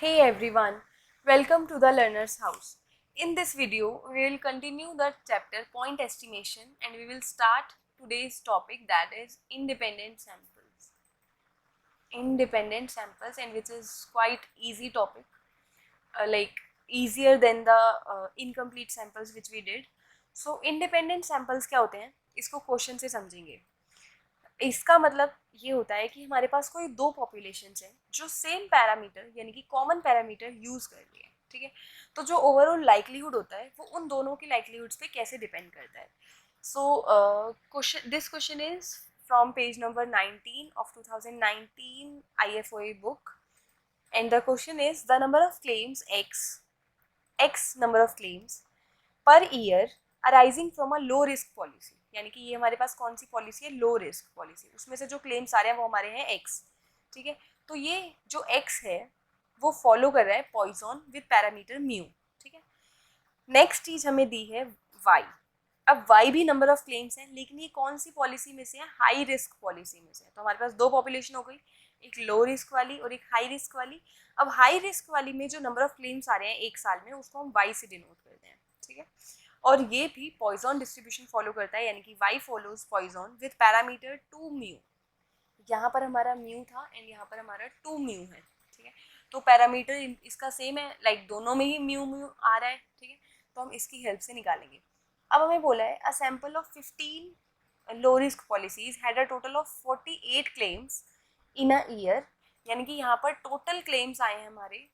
Hey everyone, welcome to the Learner's House. In this video, we will continue the chapter Point Estimation and we will start today's topic, that is independent samples. Independent samples, and which is quite easy topic, like easier than the incomplete samples which we did. So independent samples क्या होते हैं, इसको question से समझेंगे. इसका मतलब ये होता है कि हमारे पास कोई दो पॉपुलेशंस हैं जो सेम पैरामीटर यानी कि कॉमन पैरामीटर यूज़ कर रही है, ठीक है. तो जो ओवरऑल लाइक्लीहुड होता है वो उन दोनों की लाइक्लीहुड्स पे कैसे डिपेंड करता है. So this question is from page number 19 of 2019 IFOA book, and the question is the number of claims x number of claims per year arising from a low risk policy. यानी कि ये हमारे पास कौन सी policy है, low risk policy. उसमें से जो claims आ रहे हैं वो हमारे हैं एक्स, ठीक है. तो ये जो एक्स है वो फॉलो कर रहा है पॉइजन विद पैरामीटर म्यू, ठीक है. नेक्स्ट चीज हमें दी है वाई. अब वाई भी नंबर ऑफ क्लेम्स हैं, लेकिन ये कौन सी पॉलिसी में से है, हाई रिस्क पॉलिसी में से है. तो हमारे पास दो पॉपुलेशन हो गई, एक लो रिस्क वाली और एक हाई रिस्क वाली. अब हाई रिस्क वाली में जो नंबर ऑफ क्लेम्स आ रहे हैं एक साल में उसको हम वाई से डिनोट करते हैं, ठीक है. और ये भी पॉइजन डिस्ट्रीब्यूशन फॉलो करता है, यानी कि y follows Poisson with parameter 2 mu. यहाँ पर हमारा म्यू था एंड यहाँ पर हमारा 2 म्यू है, ठीक है. तो पैरामीटर इसका सेम है, लाइक दोनों में ही म्यू म्यू आ रहा है, ठीक है. तो हम इसकी हेल्प से निकालेंगे. अब हमें बोला है a sample of 15 low risk policies had a total of 48 claims in a year. यानी कि यहाँ पर टोटल क्लेम्स आए हैं हमारे,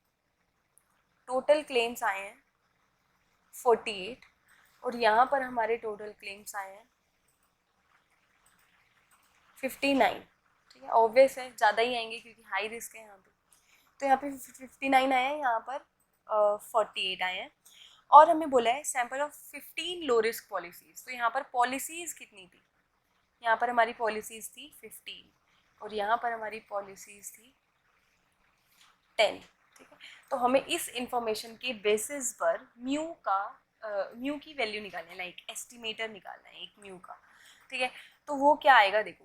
टोटल क्लेम्स आए हैं 48 और यहाँ पर हमारे टोटल क्लेम्स आए हैं 59, ठीक है. ऑब्वियस है ज़्यादा ही आएंगे क्योंकि हाई रिस्क है यहाँ पे. तो यहाँ पे 59 आए हैं, यहाँ पर 48 आए हैं. और हमें बोला है sample of 15 low risk policies. तो यहाँ पर पॉलिसीज़ कितनी थी, यहाँ पर हमारी पॉलिसीज़ थी 15 और यहाँ पर हमारी पॉलिसीज़ थी 10, ठीक है. तो हमें इस इंफॉर्मेशन के बेसिस पर म्यू की वैल्यू निकालनी है, लाइक एस्टिमेटर निकालना है एक म्यू का, ठीक है. तो वो क्या आएगा, देखो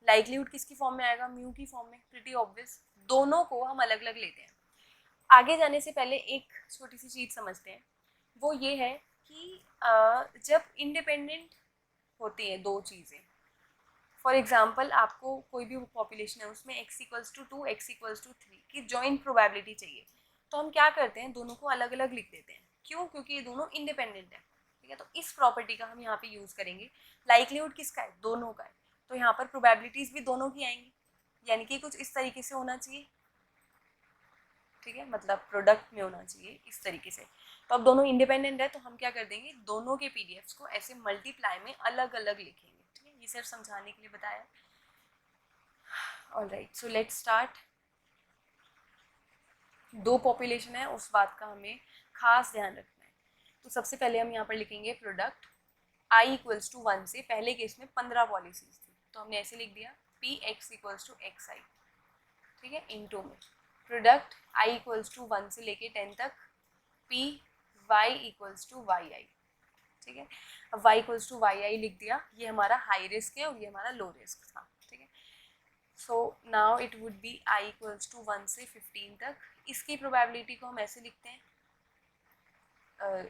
लाइक्लीहुड किसकी फॉर्म में आएगा, म्यू की फॉर्म में. Pretty obvious. दोनों को हम अलग अलग लेते हैं. आगे जाने से पहले एक छोटी सी चीज़ समझते हैं, वो ये है कि जब इंडिपेंडेंट होती हैं दो चीज़ें, फॉर एग्जाम्पल आपको कोई भी पॉपुलेशन है उसमें x equals to 2 x equals to 3 की जॉइंट प्रोबेबिलिटी चाहिए, तो हम क्या करते हैं, दोनों को अलग अलग लिख देते हैं. क्यों, क्योंकि ये दोनों इंडिपेंडेंट है, ठीक है. तो इस प्रॉपर्टी का हम यहाँ पे यूज़ करेंगे. लाइक्लीहुड किसका है, दोनों का है. तो यहाँ पर प्रोबेबिलिटीज़ भी दोनों की आएंगी, यानी कि कुछ इस तरीके से होना चाहिए, ठीक है. मतलब प्रोडक्ट में होना चाहिए इस तरीके से. तो अब दोनों इंडिपेंडेंट है तो हम क्या कर देंगे, दोनों के पीडीएफ्स को ऐसे मल्टीप्लाई में अलग अलग लिखेंगे, ठीक है. ये सिर्फ समझाने के लिए बताया. Alright, so let's start. दो पॉपुलेशन है उस बात का हमें खास ध्यान रखना है. तो सबसे पहले हम यहाँ पर लिखेंगे प्रोडक्ट i इक्वल्स टू 1 से. पहले केस में 15 पॉलिसीज थी तो हमने ऐसे लिख दिया P X equals to X I, ठीक है. इनटू में प्रोडक्ट i इक्वल्स टू 1 से लेके 10 तक P Y equals to Y I, ठीक है. अब y equals to Y I लिख दिया. ये हमारा हाई रिस्क है और ये हमारा लो रिस्क था, ठीक है. So now it would be i equals to 1 से 15 तक. इसकी प्रोबेबिलिटी को हम ऐसे लिखते हैं,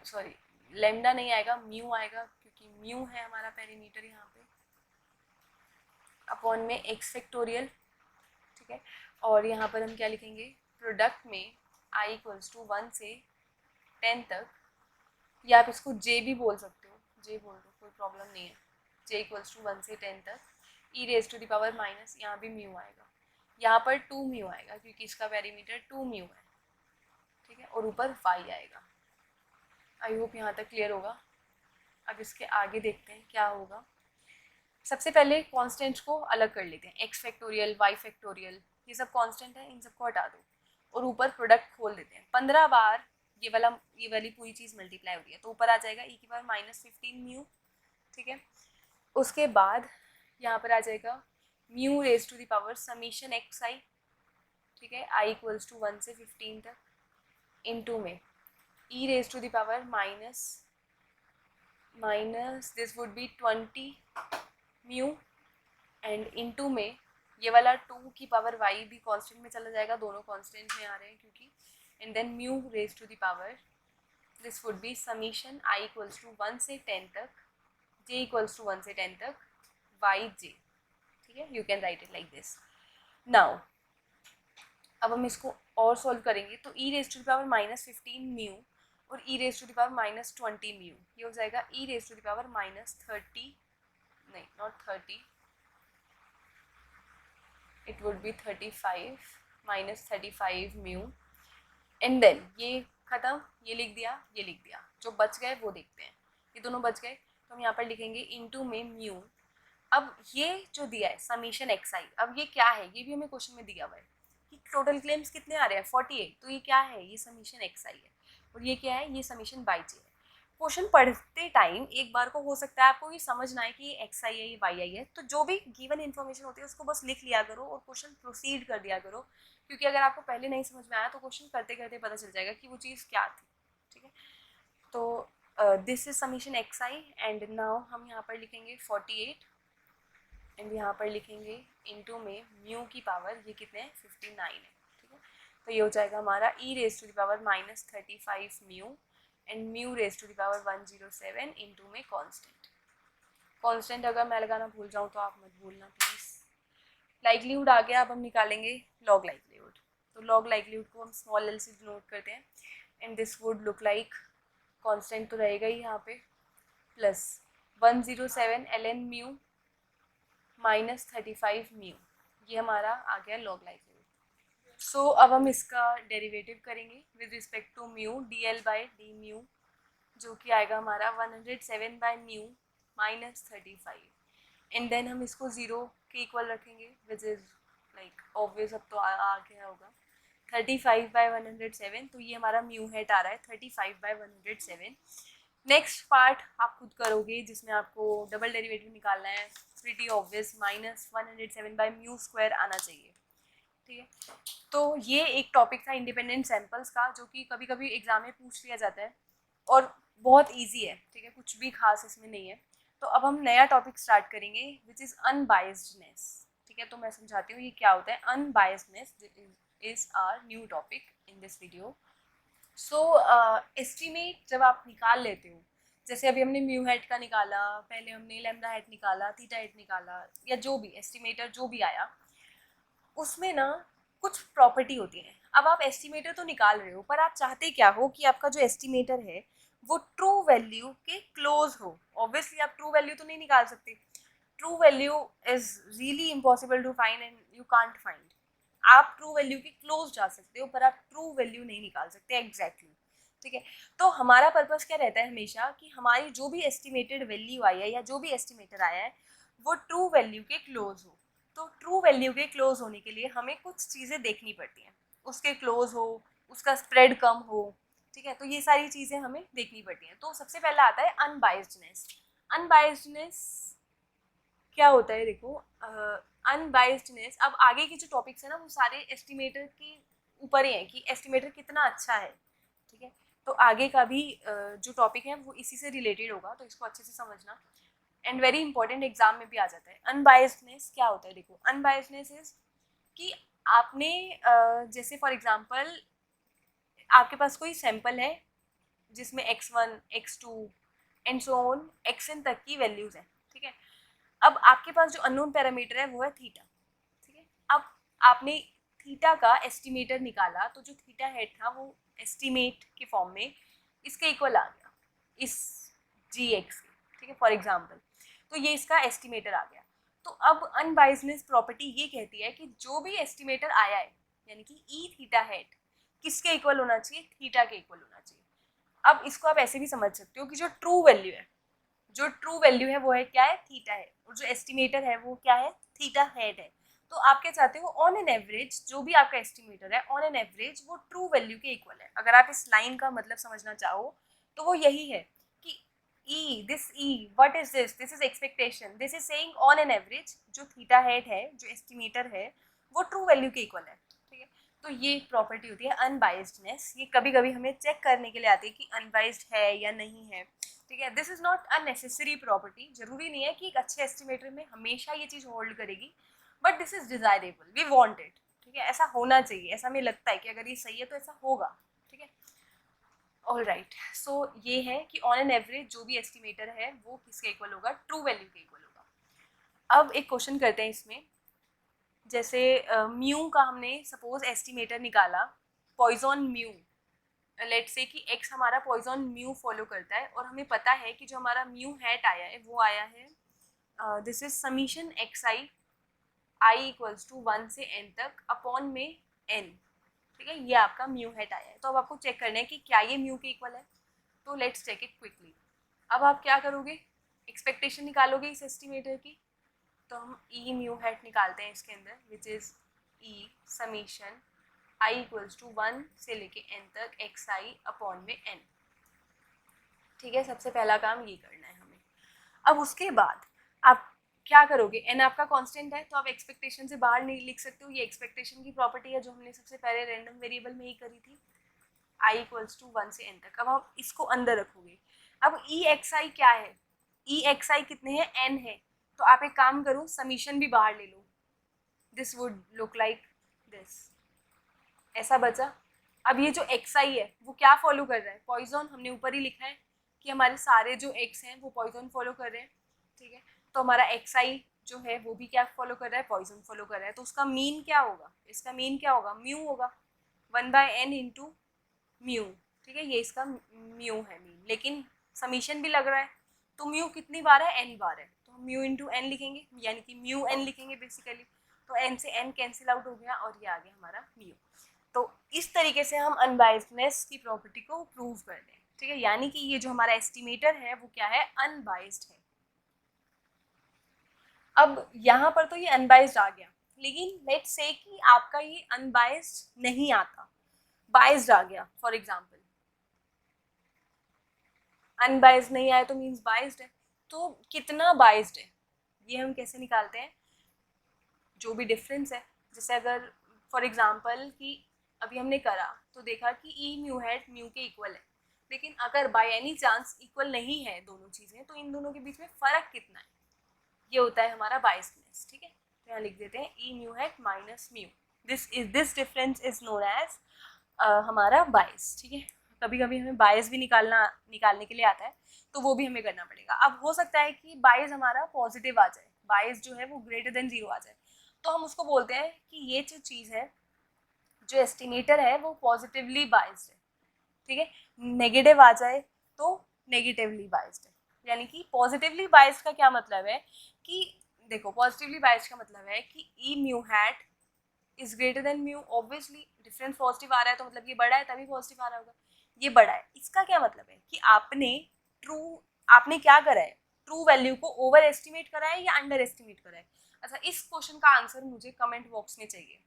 सॉरी लेमडा नहीं आएगा, म्यू आएगा, क्योंकि म्यू है हमारा पेरीमीटर यहाँ पे, अपॉन में एक्स फैक्टोरियल, ठीक है. और यहाँ पर हम क्या लिखेंगे, प्रोडक्ट में i इक्वल्स टू 1 से 10 तक, या आप इसको j भी बोल सकते हो, j बोल दो कोई प्रॉब्लम नहीं है. j इक्वल्स टू 1 से 10 तक E raise to the power minus, यहाँ भी म्यू आएगा, यहाँ पर 2 म्यू आएगा क्योंकि इसका पेरीमीटर 2 म्यू है, ठीक है. और ऊपर y आएगा. आई होप यहाँ तक क्लियर होगा. अब इसके आगे देखते हैं क्या होगा. सबसे पहले कॉन्स्टेंट्स को अलग कर लेते हैं, एक्स फैक्टोरियल वाई फैक्टोरियल, ये सब कॉन्स्टेंट है, इन सबको हटा दो और ऊपर प्रोडक्ट खोल देते हैं. 15 बार ये वाली पूरी चीज़ मल्टीप्लाई हो रही है तो ऊपर आ जाएगा ई की पावर माइनस 15 म्यू, ठीक है. उसके बाद यहाँ पर आ जाएगा mu raise to the power summation x I, ठीक है. आई इक्वल्स टू 1 से 15 तक इनटू में e raised to the power minus this would be 20 mu and into में ये वाला 2 की पावर y भी कांस्टेंट में चला जाएगा, दोनों कांस्टेंट में आ रहे हैं क्योंकि and then mu raised to the power, this would be summation I equals to 1 से 10 तक, j equals to 1 से 10 तक yj. ठीक है, you can write it like this. Now अब हम इसको और सॉल्व करेंगे तो e raise to the power -15 mu और e raise to the power -20 mu, ये हो जाएगा e raise to the power -30, नहीं not 30, it would be 35 -35 mu, and then ये खत्म, ये लिख दिया, ये लिख दिया, जो बच गए वो देखते हैं, ये दोनों बच गए तो हम यहाँ पर लिखेंगे इनटू में म्यू. अब ये जो दिया है समीशन xi, अब ये क्या है, ये भी हमें क्वेश्चन में दिया हुआ है कि टोटल क्लेम्स कितने आ रहे हैं 48, तो ये क्या है, ये समीशन xi है, और ये क्या है, ये समीशन yj है. क्वेश्चन पढ़ते टाइम एक बार को हो सकता है आपको ये समझ ना आए कि ये xi है ये yi है, तो जो भी गिवन इन्फॉर्मेशन होती है उसको बस लिख लिया करो और क्वेश्चन प्रोसीड कर दिया करो, क्योंकि अगर आपको पहले नहीं समझ में आया तो क्वेश्चन करते करते पता चल जाएगा कि वो चीज़ क्या थी. ठीक है, तो this is summation xi and now हम यहाँ पर लिखेंगे 48 एंड यहाँ पर लिखेंगे इनटू में म्यू की पावर, ये कितने हैं 59 है. ठीक है, तो ये हो जाएगा हमारा e raise to the power -35 mu and mu raise to the power 107 into में कांस्टेंट. कांस्टेंट अगर मैं लगाना भूल जाऊँ तो आप मत भूलना प्लीज़. लाइकलीहुड आ गया, अब हम निकालेंगे लॉग लाइकलीहुड. तो लॉग लाइकलीहुड को हम स्मॉल एल से डिनोट करते हैं and this would look like, constant तो रहेगा ही यहाँ पे, प्लस 107 ln म्यू -35 म्यू, ये हमारा आ गया लॉग लाइकलीहुड. सो अब हम इसका डेरिवेटिव करेंगे with respect to mu, dl by d mu, जो कि आएगा हमारा 107 बाई म्यू -35, एंड देन हम इसको 0 के इक्वल रखेंगे विच इज़ लाइक ऑब्वियस, अब तो आ गया होगा 35 बाई 107, तो ये हमारा म्यू हेट आ रहा है 35 बाई 107. नेक्स्ट पार्ट आप खुद करोगे जिसमें आपको डबल डेरिवेटिव निकालना है, pretty obvious, -107 by mu square आना चाहिए. ठीक है, तो ये एक टॉपिक था इंडिपेंडेंट सैम्पल्स का, जो कि कभी कभी एग्जाम में पूछ लिया जाता है और बहुत इजी है. ठीक है, कुछ भी खास इसमें नहीं है. तो अब हम नया टॉपिक स्टार्ट करेंगे विच इज़ अनबायस्डनेस. ठीक है, तो मैं समझाती हूँ ये क्या होता है. Unbiasedness is our new topic in this video. So estimate जब आप निकाल लेते हो, जैसे अभी हमने म्यू हेट का निकाला, पहले हमने लैम्डा हेट निकाला, थीटा हेट निकाला, या जो भी एस्टिमेटर जो भी आया, उसमें ना कुछ प्रॉपर्टी होती है. अब आप एस्टिमेटर तो निकाल रहे हो, पर आप चाहते क्या हो कि आपका जो एस्टिमेटर है वो ट्रू वैल्यू के क्लोज हो. ऑब्वियसली आप ट्रू वैल्यू तो नहीं निकाल सकते, true value is really impossible to find and you can't find. आप ट्रू वैल्यू के क्लोज जा सकते हो पर आप ट्रू वैल्यू नहीं निकाल सकते एग्जैक्टली. ठीक है, तो हमारा पर्पस क्या रहता है हमेशा कि हमारी जो भी एस्टिमेटेड वैल्यू आई है या जो भी एस्टिमेटर आया है वो ट्रू वैल्यू के क्लोज हो. तो ट्रू वैल्यू के क्लोज होने के लिए हमें कुछ चीज़ें देखनी पड़ती हैं, उसके क्लोज हो, उसका स्प्रेड कम हो. ठीक है, तो ये सारी चीज़ें हमें देखनी पड़ती हैं. तो सबसे पहला आता है अनबायस्डनेस. अनबायस्डनेस क्या होता है, देखो अनबायस्डनेस, अब आगे के जो टॉपिक्स है ना वो सारे एस्टिमेटर के ऊपर ही हैं कि एस्टिमेटर कितना अच्छा है. ठीक है, तो आगे का भी जो टॉपिक है वो इसी से रिलेटेड होगा, तो इसको अच्छे से समझना एंड वेरी इंपॉर्टेंट, एग्जाम में भी आ जाता है. अनबायस्डनेस क्या होता है, देखो अनबायस्डनेस इज कि आपने जैसे फॉर एग्जांपल आपके पास कोई सैंपल है जिसमें x1 x2 and so on xn तक की वैल्यूज हैं. ठीक है, अब आपके पास जो अननोन पैरामीटर है वो है थीटा. ठीक है, अब आपने थीटा का एस्टिमेटर निकाला, तो जो थीटा हेड था वो एस्टिमेट के फॉर्म में इसके इक्वल आ गया, इस gx के. ठीक है, फॉर एग्जांपल, तो ये इसका एस्टिमेटर आ गया. तो अब अनबायस्डनेस प्रॉपर्टी ये कहती है कि जो भी एस्टिमेटर आया है, यानी कि ई थीटा हेड किसके इक्वल होना चाहिए, थीटा के इक्वल होना चाहिए. अब इसको आप ऐसे भी समझ सकते हो कि जो ट्रू वैल्यू है, जो ट्रू वैल्यू है वो है क्या है, थीटा है, और जो एस्टिमेटर है वो क्या है, थीटा हेड है. तो आप क्या चाहते हो, ऑन एन एवरेज जो भी आपका एस्टिमेटर है ऑन एन एवरेज वो ट्रू वैल्यू के इक्वल है. अगर आप इस लाइन का मतलब समझना चाहो तो वो यही है कि E, what is this? This is expectation. This is saying on an average जो थीटा हेड है, जो एस्टिमेटर है, वो ट्रू वैल्यू के इक्वल है. ठीक है, तो ये एक प्रॉपर्टी होती है अनबायस्डनेस. ये कभी कभी हमें चेक करने के लिए आती है कि अनबायस्ड है या नहीं है. ठीक है, this is not a necessary property. जरूरी नहीं है कि एक अच्छे एस्टिमेटर में हमेशा ये चीज़ होल्ड करेगी, but this is desirable, we want it. ठीक है, ऐसा होना चाहिए, ऐसा हमें लगता है कि अगर ये सही है तो ऐसा होगा. ऑल राइट, सो ये है कि ऑन एन एवरेज जो भी एस्टिमेटर है वो किसके इक्वल होगा, ट्रू वैल्यू के इक्वल होगा। अब एक क्वेश्चन करते हैं इसमें, जैसे म्यू का हमने सपोज एस्टिमेटर निकाला पॉइजन म्यू, लेट्स से कि x हमारा पॉइजन म्यू फॉलो करता है और हमें पता है कि जो हमारा म्यू हैट आया है वो आया है this is summation x i equals to 1 से n तक अपॉन में n, ठीक है, ये आपका म्यू हैट आया है। तो अब आपको चेक करना है कि क्या ये म्यू के इक्वल है, तो लेट्स चेक इट क्विकली। अब आप क्या करोगे, एक्सपेक्टेशन निकालोगे इस एस्टिमेटर की, तो हम ई म्यू हैट निकालते हैं इसके अंदर, which is e summation i equals to 1 से लेके n तक एक्स आई अपॉन में n, ठीक है। सबसे पहला काम ये करना है हमें। अब उसके बाद आप क्या करोगे, n आपका कांस्टेंट है तो आप एक्सपेक्टेशन से बाहर नहीं लिख सकते हो, ये एक्सपेक्टेशन की प्रॉपर्टी है जो हमने सबसे पहले रैंडम वेरिएबल में ही करी थी, i इक्वल्स टू 1 से n तक। अब आप इसको अंदर रखोगे। अब ई एक्स आई क्या है, ई एक्स आई कितने हैं, n है, तो आप एक काम करो समीशन भी बाहर ले लो, this would look like this, ऐसा बचा। अब ये जो एक्स आई है वो क्या फॉलो कर रहा है, पॉइजन, हमने ऊपर ही लिखा है कि हमारे सारे जो एक्स हैं वो पॉइजन फॉलो कर रहे हैं, ठीक है। तो हमारा एक्स आई जो है वो भी क्या फॉलो कर रहा है, पॉइजन फॉलो कर रहा है। तो उसका मीन क्या होगा, इसका मीन क्या होगा, म्यू होगा, 1/n इंटू म्यू, ठीक है, ये इसका म्यू है मीन। लेकिन समीशन भी लग रहा है तो म्यू कितनी बार है, n बार है, तो हम म्यू इंटू एन लिखेंगे, यानी कि म्यू n लिखेंगे बेसिकली। तो n से n कैंसिल आउट हो गया और ये आ गया हमारा म्यू। तो इस तरीके से हम अनबाइस्डनेस की प्रॉपर्टी को प्रूव कर लें, ठीक है, यानी कि ये जो हमारा एस्टिमेटर है वो क्या है, अनबाइस्ड है। अब यहाँ पर तो ये अनबाइस्ड आ गया, लेकिन लेट्स से कि आपका ये अनबाइस्ड नहीं आता, बाइस्ड आ गया, फॉर एग्जाम्पल अनबाइस्ड नहीं आया तो मीन्स बाइस्ड है। तो कितना बाइस्ड है ये हम कैसे निकालते हैं, जो भी डिफरेंस है, जैसे अगर फॉर एग्जाम्पल कि अभी हमने करा तो देखा कि ई म्यू हैट म्यू के इक्वल है, लेकिन अगर बाय एनी चांस इक्वल नहीं है दोनों चीज़ें, तो इन दोनों के बीच में फ़र्क कितना है, ये होता है हमारा बाइसनेस, ठीक है। तो यहाँ लिख देते हैं E mu hat minus mu, this difference is known as हमारा बाइस, ठीक है। कभी कभी हमें बाइस भी निकालने के लिए आता है, तो वो भी हमें करना पड़ेगा। अब हो सकता है कि बाइस हमारा पॉजिटिव आ जाए, बाइस जो है वो ग्रेटर देन 0 आ जाए, तो हम उसको बोलते हैं कि ये जो चीज़ है, जो एस्टिमेटर है वो पॉजिटिवली बाइस्ड है, ठीक है। नेगेटिव आ जाए तो नेगेटिवली बाइस्ड है, यानी कि पॉजिटिवली बाइस्ड का क्या मतलब है कि देखो, पॉजिटिवली बाइस्ड का मतलब है कि E mu hat is greater than mu, obviously difference positive आ रहा है तो मतलब ये बड़ा है तभी पॉजिटिव आ रहा होगा, ये बड़ा है। इसका क्या मतलब है कि आपने क्या करा है, ट्रू वैल्यू को ओवर एस्टिमेट करा है या अंडर एस्टिमेट करा है। अच्छा, इस क्वेश्चन का आंसर मुझे कमेंट बॉक्स में चाहिए,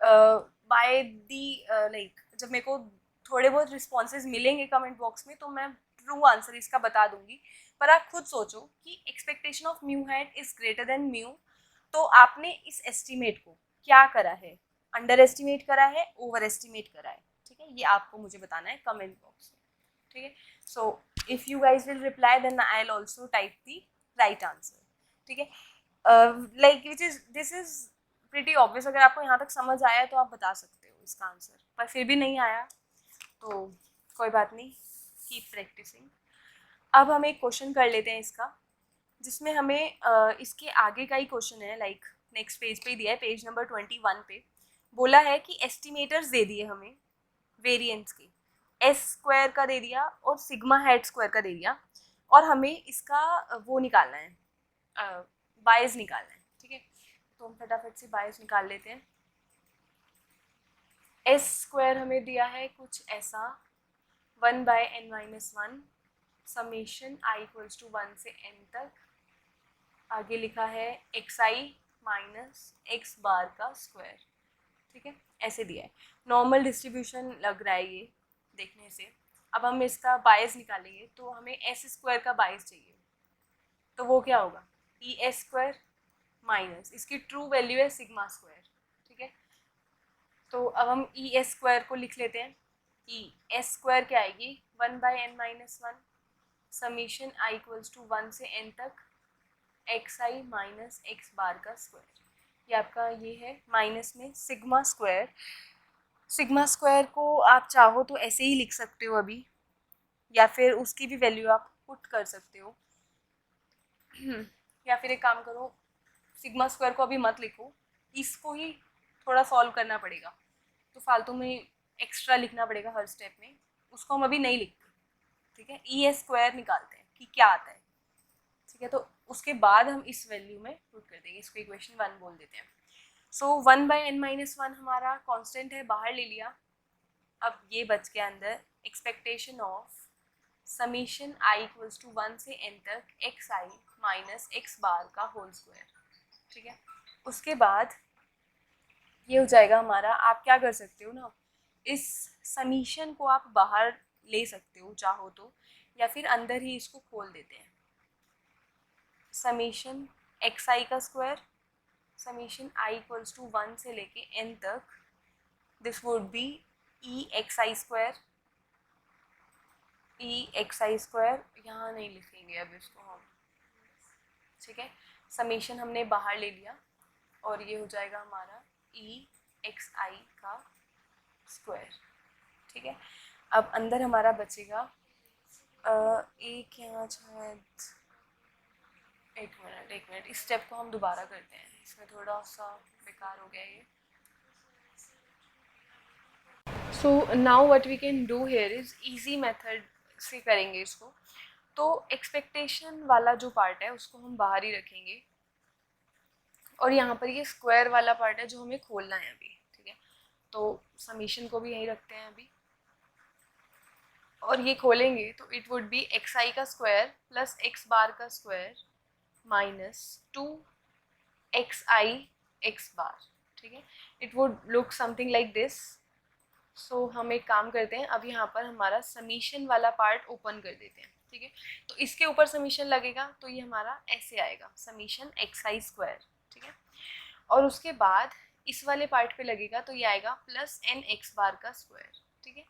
बाय दी लाइक जब मेरे को थोड़े बहुत रिस्पॉन्सेज मिलेंगे कमेंट बॉक्स में तो मैं ट्रू आंसर इसका बता दूंगी। पर आप खुद सोचो कि expectation of mu hat is greater than mu, तो आपने इस एस्टिमेट को क्या करा है, अंडर एस्टिमेट करा है, ओवर एस्टिमेट करा है, ठीक है, ये आपको मुझे बताना है कमेंट बॉक्स में, ठीक है। So if you guys will reply then I will also type the right answer, ठीक है। Like which is this is pretty obvious, अगर आपको यहाँ तक समझ आया तो आप बता सकते हो इसका आंसर, पर फिर भी नहीं आया तो कोई बात नहीं, कीप प्रैक्टिसिंग। अब हम एक क्वेश्चन कर लेते हैं इसका, जिसमें हमें इसके आगे का ही क्वेश्चन है, लाइक नेक्स्ट पेज पे दिया है, पेज नंबर 21 पे बोला है कि एस्टिमेटर्स दे दिए हमें वेरिएंस के, एस स्क्वायर का दे दिया और सिग्मा हेड स्क्वायर का दे दिया, और हमें इसका वो निकालना है, बायस निकालना है, ठीक है। तो हम फटाफट से बायस निकाल लेते हैं। एस स्क्वायर हमें दिया है कुछ ऐसा, 1/n-1 summation I equals to 1 से n तक, आगे लिखा है एक्स आई माइनस एक्स बार का स्क्वायर, ठीक है, ऐसे दिया है। नॉर्मल डिस्ट्रीब्यूशन लग रहा है ये देखने से। अब हम इसका बायस निकालेंगे तो हमें एस स्क्वायर का बायस चाहिए, तो वो क्या होगा, ई एस स्क्वायर माइनस इसकी ट्रू वैल्यू है सिग्मा स्क्वायर, ठीक है। तो अब हम ई एस स्क्वायर को लिख लेते हैं, ई एस स्क्वायर क्या आएगी, 1/n-1 summation I equals to 1 से n तक एक्स आई माइनस एक्स बार का स्क्वायर, ये आपका ये है माइनस में सिग्मा स्क्वायर। सिग्मा स्क्वायर को आप चाहो तो ऐसे ही लिख सकते हो अभी, या फिर उसकी भी वैल्यू आप पुट कर सकते हो। या फिर एक काम करो, सिग्मा स्क्वायर को अभी मत लिखो, इसको ही थोड़ा सॉल्व करना पड़ेगा, तो फालतू में एक्स्ट्रा लिखना पड़ेगा हर स्टेप में, उसको हम अभी नहीं लिखते। ठीक है, ई ए स्क्वायर निकालते हैं कि क्या आता है। ठीक है, तो उसके बाद हम इस वैल्यू में पुट कर देंगे, इसको इक्वेशन 1 बोल देते हैं। सो 1/n-1 हमारा कांस्टेंट है, बाहर ले लिया। अब ये बच गया अंदर expectation of summation i equals to 1 से n तक xi माइनस x बार का होल स्क्वायर। ठीक है, उसके बाद ये हो जाएगा हमारा, आप क्या कर सकते हो ना, इस समीशन को आप बाहर ले सकते हो चाहो तो, या फिर अंदर ही इसको खोल देते हैं। समीशन xi का square, summation i equals to 1 से लेके n तक, this would be E xi square. E xi square यहाँ नहीं लिखेंगे अब इसको हम। ठीक है, समीशन हमने बाहर ले लिया और ये हो जाएगा हमारा ई xi का स्क्वायर। ठीक है, अब अंदर हमारा बचेगा एक यहाँ शायद, एक मिनट, इस स्टेप को हम दोबारा करते हैं, इसमें थोड़ा सा बेकार हो गया ये। So now what we can do here is easy method से करेंगे इसको। तो एक्सपेक्टेशन वाला जो पार्ट है उसको हम बाहर ही रखेंगे, और यहाँ पर ये स्क्वायर वाला पार्ट है जो हमें खोलना है अभी। ठीक है, तो समीशन को भी यहीं रखते हैं अभी, और ये खोलेंगे तो it would B x I का स्क्वायर प्लस एक्स बार का square minus 2xi x bar. ठीक है, it would look something like this. So हम एक काम करते हैं, अब यहाँ पर हमारा समीशन वाला पार्ट ओपन कर देते हैं। ठीक है, तो इसके ऊपर समीशन लगेगा तो ये हमारा ऐसे आएगा, समीशन xi स्क्वायर। ठीक है, और उसके बाद इस वाले पार्ट पे लगेगा तो ये आएगा प्लस एन एक्स बार का स्क्वायर। ठीक है,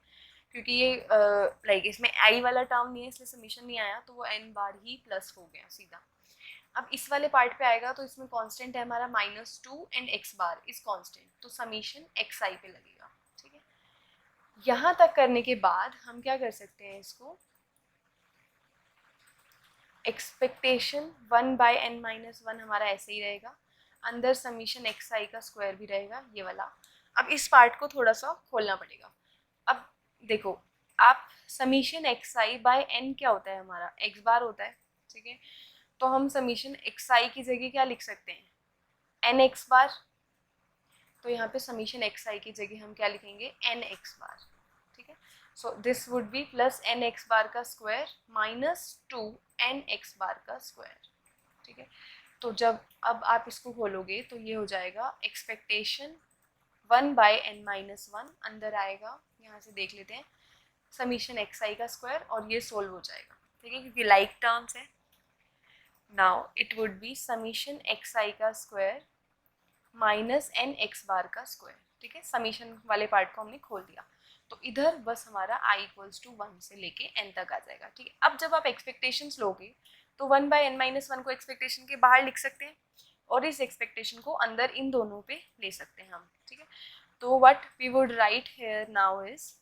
क्योंकि ये लाइक इसमें आई वाला टर्म नहीं है इसलिए समीशन नहीं आया, तो वो एन बार ही प्लस हो गया सीधा। अब इस वाले पार्ट पे आएगा तो इसमें कांस्टेंट है हमारा -2 and x bar is constant, तो समीशन एक्स आई पे लगेगा। ठीक है, यहाँ तक करने के बाद हम क्या कर सकते हैं, इसको एक्सपेक्टेशन 1/n-1 हमारा ऐसे ही रहेगा, अंदर समीशन एक्स आई का स्क्वायर भी रहेगा ये वाला। अब इस पार्ट को थोड़ा सा खोलना पड़ेगा। अब देखो आप, समीशन एक्स आई बाय एन क्या होता है हमारा, एक्स बार होता है। ठीक है, तो हम समीशन एक्स आई की जगह क्या लिख सकते हैं, एन एक्स बार। तो यहाँ पे समीशन एक्स आई की जगह हम क्या लिखेंगे, एन एक्स बार। ठीक है, so this would be plus N X bar का square minus 2 N X bar का स्क्वायर। ठीक है, तो जब अब आप इसको खोलोगे तो ये हो जाएगा एक्सपेक्टेशन 1/n-1 अंदर आएगा, यहाँ से देख लेते हैं, समीशन एक्स आई का स्क्वायर, और ये सोल्व हो जाएगा। ठीक है, क्योंकि लाइक टर्म्स है। Now it would be summation x I का square minus N X bar का स्क्वायर। ठीक है, समीशन वाले पार्ट को हमने खोल दिया, तो इधर बस हमारा i इक्वल्स टू 1 से लेके n तक आ जाएगा। ठीक है, अब जब आप एक्सपेक्टेशंस लोगे तो 1/n-1 को एक्सपेक्टेशन के बाहर लिख सकते हैं, और इस एक्सपेक्टेशन को अंदर इन दोनों पे ले सकते हैं हम। ठीक है, तो what we would write here now is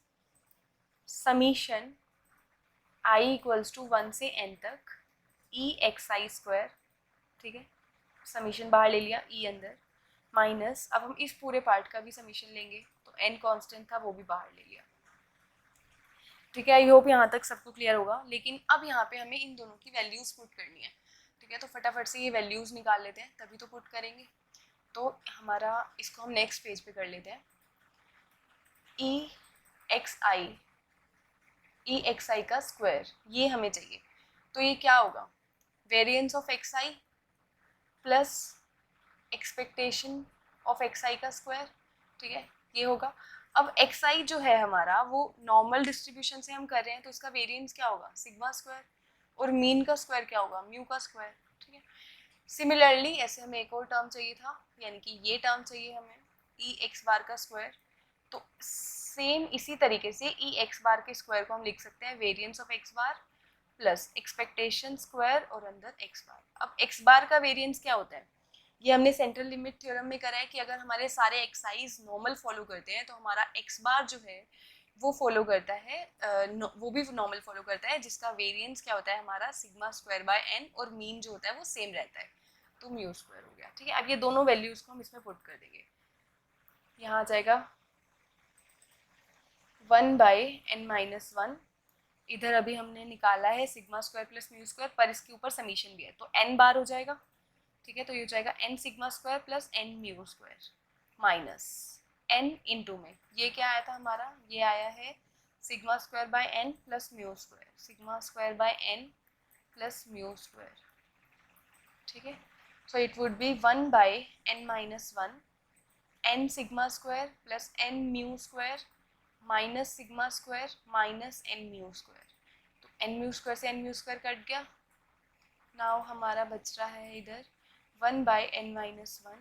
summation i equals to 1 से n तक ई एक्स आई स्क्वायर। ठीक है, समीशन बाहर ले लिया, ई अंदर, माइनस अब हम इस पूरे पार्ट का भी समीशन लेंगे तो n कांस्टेंट था वो भी बाहर ले लिया। ठीक है, आई होप यहाँ तक सबको क्लियर होगा। लेकिन अब यहाँ पे हमें इन दोनों की वैल्यूज़ पुट करनी है। ठीक है, तो फटाफट से ये वैल्यूज़ निकाल लेते हैं, तभी तो पुट करेंगे। तो हमारा इसको हम नेक्स्ट पेज पे कर लेते हैं। ई एक्स आई का स्क्वायर ये हमें चाहिए, तो ये क्या होगा, variance of X I plus expectation of X I का स्क्वायर। ठीक है, ये होगा। अब एक्स आई जो है हमारा वो नॉर्मल डिस्ट्रीब्यूशन से हम कर रहे हैं, तो इसका वेरिएंस क्या होगा, सिग्मा स्क्वायर, और मीन का स्क्वायर क्या होगा, म्यू का स्क्वायर। ठीक है, सिमिलरली ऐसे हमें एक और टर्म चाहिए था, यानी कि ये टर्म चाहिए हमें ई एक्स बार का स्क्वायर। तो सेम इसी तरीके से ई एक्स बार के स्क्वायर को हम लिख सकते हैं variance of x bar plus expectation square और अंदर एक्स बार। अब एक्स बार का वेरिएंस क्या होता है, ये हमने सेंट्रल लिमिट थ्योरम में करा है कि अगर हमारे सारे एक्साइज नॉर्मल फॉलो करते हैं तो हमारा एक्स बार जो है वो फॉलो करता है वो भी नॉर्मल फॉलो करता है, जिसका वेरिएंस क्या होता है हमारा सिग्मा स्क्वायर बाय एन, और मीन जो होता है वो सेम रहता है, तो म्यू स्क्वायर हो गया। ठीक है, अब ये दोनों वैल्यूज को हम इसमें पुट कर देंगे। यहाँ आ जाएगा 1/n-1, इधर अभी हमने निकाला है sigma square plus mu square, पर इसके ऊपर समीशन भी है तो n बार हो जाएगा। ठीक है, तो ये हो जाएगा n sigma square plus n mu square minus n into में ये क्या आया था हमारा, ये आया है sigma square by n plus mu square, sigma square by n plus mu square. ठीक है, so it would B 1/n-1 n sigma square plus n mu square minus sigma square minus n mu square, तो n mu square से n mu square cut गया। Now हमारा बच रहा है इधर 1/n-1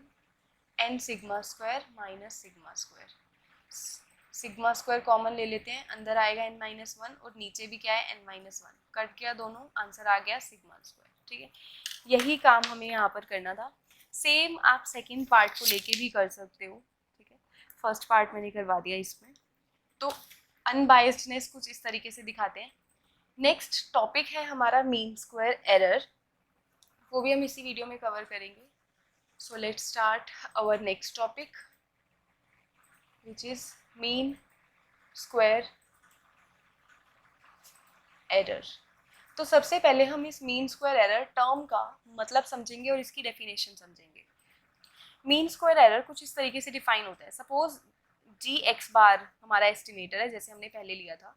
n sigma square minus sigma square, sigma square common ले लेते हैं, अंदर आएगा n-1 और नीचे भी क्या है n-1, कट गया दोनों, आंसर आ गया सिग्मा स्क्वायर। ठीक है, यही काम हमें यहाँ पर करना था। सेम आप सेकंड पार्ट को लेके भी कर सकते हो। ठीक है, फर्स्ट पार्ट मैंने करवा दिया इसमें, तो अनबायस्डनेस कुछ इस तरीके से दिखाते हैं। नेक्स्ट टॉपिक है हमारा मीन स्क्वायर एरर, वो भी हम इसी वीडियो में कवर करेंगे। So let's start our next topic which is mean square error. तो सबसे पहले हम इस मीन स्क्वायर एरर टर्म का मतलब समझेंगे और इसकी डेफिनेशन समझेंगे। मीन स्क्वायर एरर कुछ इस तरीके से डिफाइन होता है, सपोज जी एक्स बार हमारा एस्टिमेटर है जैसे हमने पहले लिया था,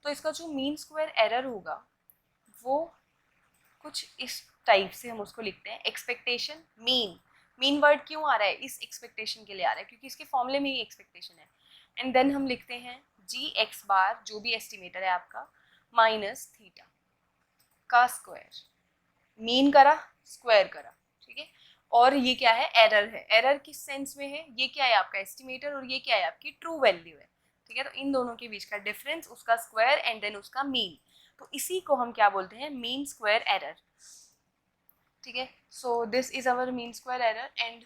तो इसका जो मीन स्क्वायर एरर होगा वो कुछ इस टाइप से हम उसको लिखते हैं एक्सपेक्टेशन मीन। मीन वर्ड क्यों आ रहा है, इस एक्सपेक्टेशन के लिए आ रहा है क्योंकि इसके फॉर्मूले में ही एक्सपेक्टेशन है। एंड देन हम लिखते हैं जी एक्स बार जो भी एस्टिमेटर है आपका माइनस थीटा का स्क्वायर, मीन करा स्क्वायर करा। ठीक है, और ये क्या है, एरर है। एरर किस सेंस में है, ये क्या है आपका एस्टिमेटर और ये क्या है आपकी ट्रू वैल्यू है। ठीक है, तो इन दोनों के बीच का डिफरेंस उसका स्क्वायर एंड देन उसका मीन, तो इसी को हम क्या बोलते हैं, मीन स्क्वायर एरर। ठीक है, so this is our mean square error and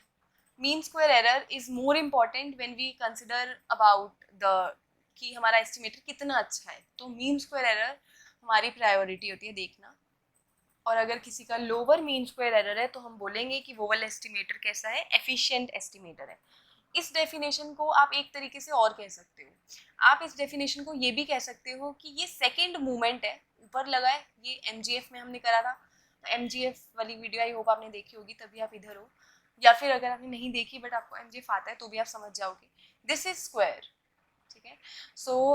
mean square error is more important when we consider about the कि हमारा एस्टिमेटर कितना अच्छा है, तो मीन स्क्वायर एरर हमारी प्रायोरिटी होती है देखना। और अगर किसी का लोअर मीन स्क्वायर एरर है तो हम बोलेंगे कि वो वाला एस्टिमेटर कैसा है, एफिशिएंट एस्टिमेटर है। इस डेफिनेशन को आप एक तरीके से और कह सकते हो, आप इस डेफिनेशन को ये भी कह सकते हो कि ये सेकंड मूवमेंट है, ऊपर लगा है, ये एमजीएफ में हमने करा था, तो एमजीएफ वाली वीडियो आई होप आपने देखी होगी तभी आप इधर हो, या फिर अगर आपने नहीं देखी बट आपको एमजीएफ आता है तो भी आप समझ जाओगे। This is square. ठीक है, सो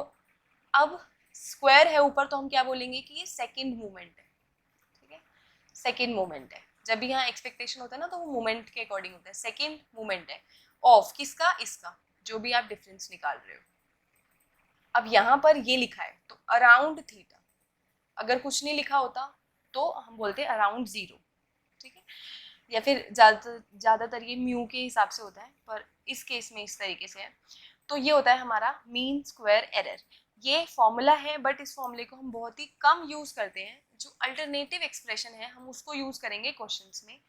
अब स्क्वायर है ऊपर तो हम क्या बोलेंगे कि ये सेकेंड मूवमेंट है। सेकेंड मोमेंट है, जब भी यहाँ एक्सपेक्टेशन होता है ना तो वो मोमेंट के अकॉर्डिंग होता है, सेकेंड मोमेंट है ऑफ किसका, इसका, जो भी आप डिफरेंस निकाल रहे हो। अब यहाँ पर ये लिखा है तो अराउंड थीटा, अगर कुछ नहीं लिखा होता तो हम बोलते अराउंड जीरो। ठीक है, या फिर ज़्यादातर ये म्यू के हिसाब से होता है, पर इस केस में इस तरीके से है। तो ये होता है हमारा मीन स्क्वायर एरर। ये फॉर्मूला है बट इस फॉर्मूले को हम बहुत ही कम यूज करते हैं, जो अल्टरनेटिव एक्सप्रेशन है हम उसको यूज करेंगे क्वेश्चंस में,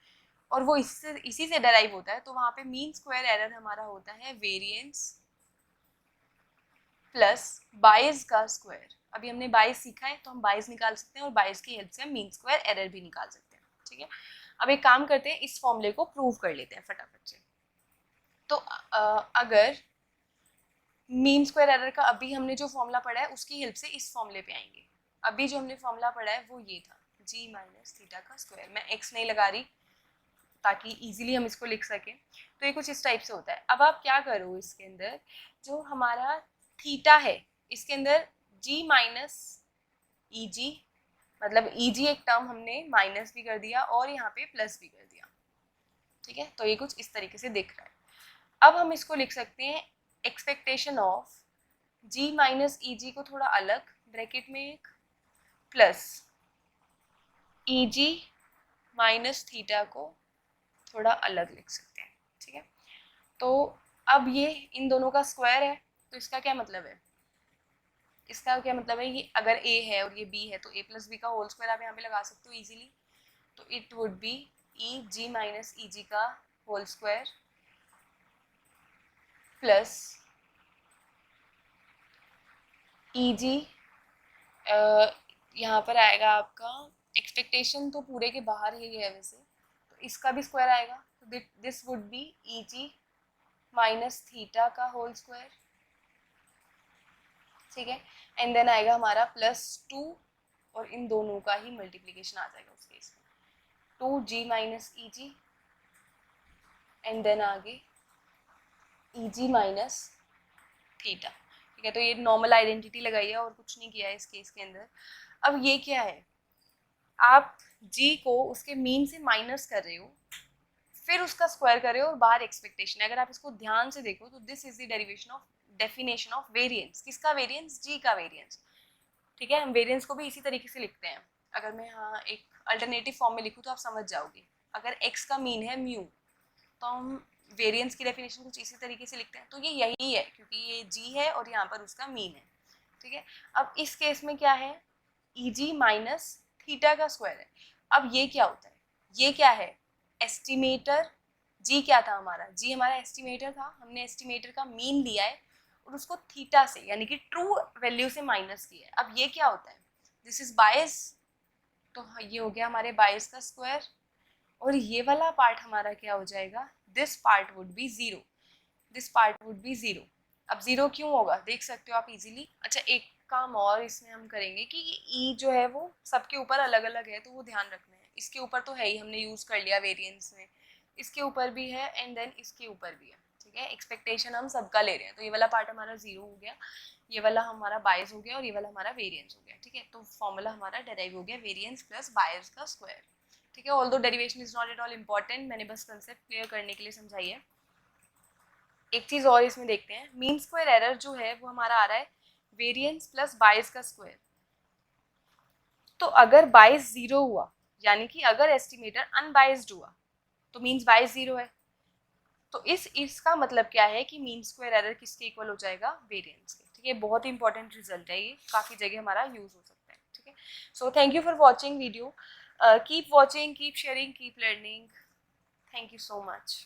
और वो इसी से डराइव होता है। तो वहाँ पे मीन स्क्वायर एरर हमारा होता है वेरिएंस प्लस बाइस का स्क्वायर। अभी हमने बाइस सीखा है तो हम बाइस निकाल सकते हैं और बाइस की हेल्प से हम मीन स्क्वायर एरर भी निकाल सकते हैं। ठीक है, अब एक काम करते हैं, इस फॉर्मूले को प्रूव कर लेते हैं फटाफट से। तो अगर मीन स्क्वायर एरर का अभी हमने जो फॉर्मूला पढ़ा है उसकी हेल्प से इस फॉर्मूले पे आएंगे। अभी जो हमने फॉर्मूला पढ़ा है वो ये था जी माइनस थीटा का स्क्वायर, मैं एक्स नहीं लगा रही ताकि इजीली हम इसको लिख सकें। तो ये कुछ इस टाइप से होता है। अब आप क्या करो, इसके अंदर जो हमारा थीटा है इसके अंदर जी माइनस ई जी, मतलब ई जी एक टर्म हमने माइनस भी कर दिया और यहाँ पे प्लस भी कर दिया। ठीक है, तो ये कुछ इस तरीके से दिख रहा है। अब हम इसको लिख सकते हैं expectation of ji minus E जी को थोड़ा अलग ब्रैकेट में एक plus E G minus theta को थोड़ा अलग लिख सकते हैं। ठीक है, तो अब ये इन दोनों का स्क्वायर है तो इसका क्या मतलब है, इसका क्या मतलब है, ये अगर a है और ये b है तो a प्लस बी का होल स्क्वायर आप यहाँ पे लगा सकते हो इजीली। तो it would be E G minus E G का whole square plus E G यहाँ पर आएगा आपका, एक्सपेक्टेशन तो पूरे के बाहर ही है वैसे, तो इसका भी स्क्वायर आएगा, तो this would be E G minus theta का होल स्क्वायर, ठीक है। एंड देन आएगा हमारा +2 और इन दोनों का ही मल्टीप्लीकेशन आ जाएगा उस केस में, 2g minus E G and then आगे ई जी माइनस थीटा, ठीक है। तो ये नॉर्मल आइडेंटिटी लगाई है और कुछ नहीं किया है इस केस के अंदर। अब ये क्या है, आप g को उसके मीन से माइनस कर रहे हो, फिर उसका स्क्वायर कर रहे हो और बाहर एक्सपेक्टेशन है। अगर आप इसको ध्यान से देखो तो this is the derivation of definition of variance. किसका वेरिएंस? g का वेरिएंस, ठीक है। हम वेरिएंस को भी इसी तरीके से लिखते हैं। अगर मैं हाँ एक अल्टरनेटिव फॉर्म में लिखूँ तो आप समझ जाओगे। अगर x का मीन है म्यू, तो हम वेरिएंस की डेफिनेशन कुछ इसी तरीके से लिखते हैं। तो ये यही है, क्योंकि ये g है और यहाँ पर उसका मीन है, ठीक है। अब इस केस में क्या है, ई जी माइनस थीटा का स्क्वायर है। अब ये क्या होता है, ये क्या है, एस्टिमेटर। जी क्या था हमारा, जी हमारा एस्टिमेटर था। हमने एस्टिमेटर का मीन लिया है और उसको थीटा से यानी कि ट्रू वैल्यू से माइनस किया है। अब ये क्या होता है, दिस इज बायस, तो ये हो गया हमारे बायस का स्क्वायर। और ये वाला पार्ट हमारा क्या हो जाएगा, this part would be zero, this part would be zero. अब जीरो क्यों होगा देख सकते हो आप इजीली। अच्छा एक काम और इसमें हम करेंगे कि ये ई जो है वो सबके ऊपर अलग अलग है, तो वो ध्यान रखना है। इसके ऊपर तो है ही, हमने यूज कर लिया वेरिएंस में, इसके ऊपर भी है एंड देन इसके ऊपर भी है, ठीक है। एक्सपेक्टेशन हम सबका ले रहे हैं, तो ये वाला पार्ट हमारा जीरो हो गया, ये वाला हमारा बायस हो गया और ये वाला हमारा वेरिएंस हो गया, ठीक है। तो फॉर्मूला हमारा डेराइव हो गया वेरिएंस प्लस बायस का स्क्वायर, ठीक है। Although derivation is not at all important, मैंने बस कंसेप्ट क्लियर करने के लिए समझाई है। एक चीज और इसमें देखते हैं, मीन स्क्वायर एरर जो है वो हमारा आ रहा है वेरिएंस प्लस बायस का स्क्वायर। तो अगर बायस जीरो हुआ, यानी कि अगर एस्टिमेटर अनबायस्ड हुआ, तो मीन्स बायस जीरो है। तो इसका मतलब क्या है कि मीन स्क्वायर एरर किसके इक्वल हो जाएगा, वेरिएंस के, ठीक है। बहुत ही इंपॉर्टेंट रिजल्ट है ये, काफी जगह हमारा यूज हो सकता है, ठीक है। So thank you for watching video, keep watching, keep sharing, keep learning, thank you so much.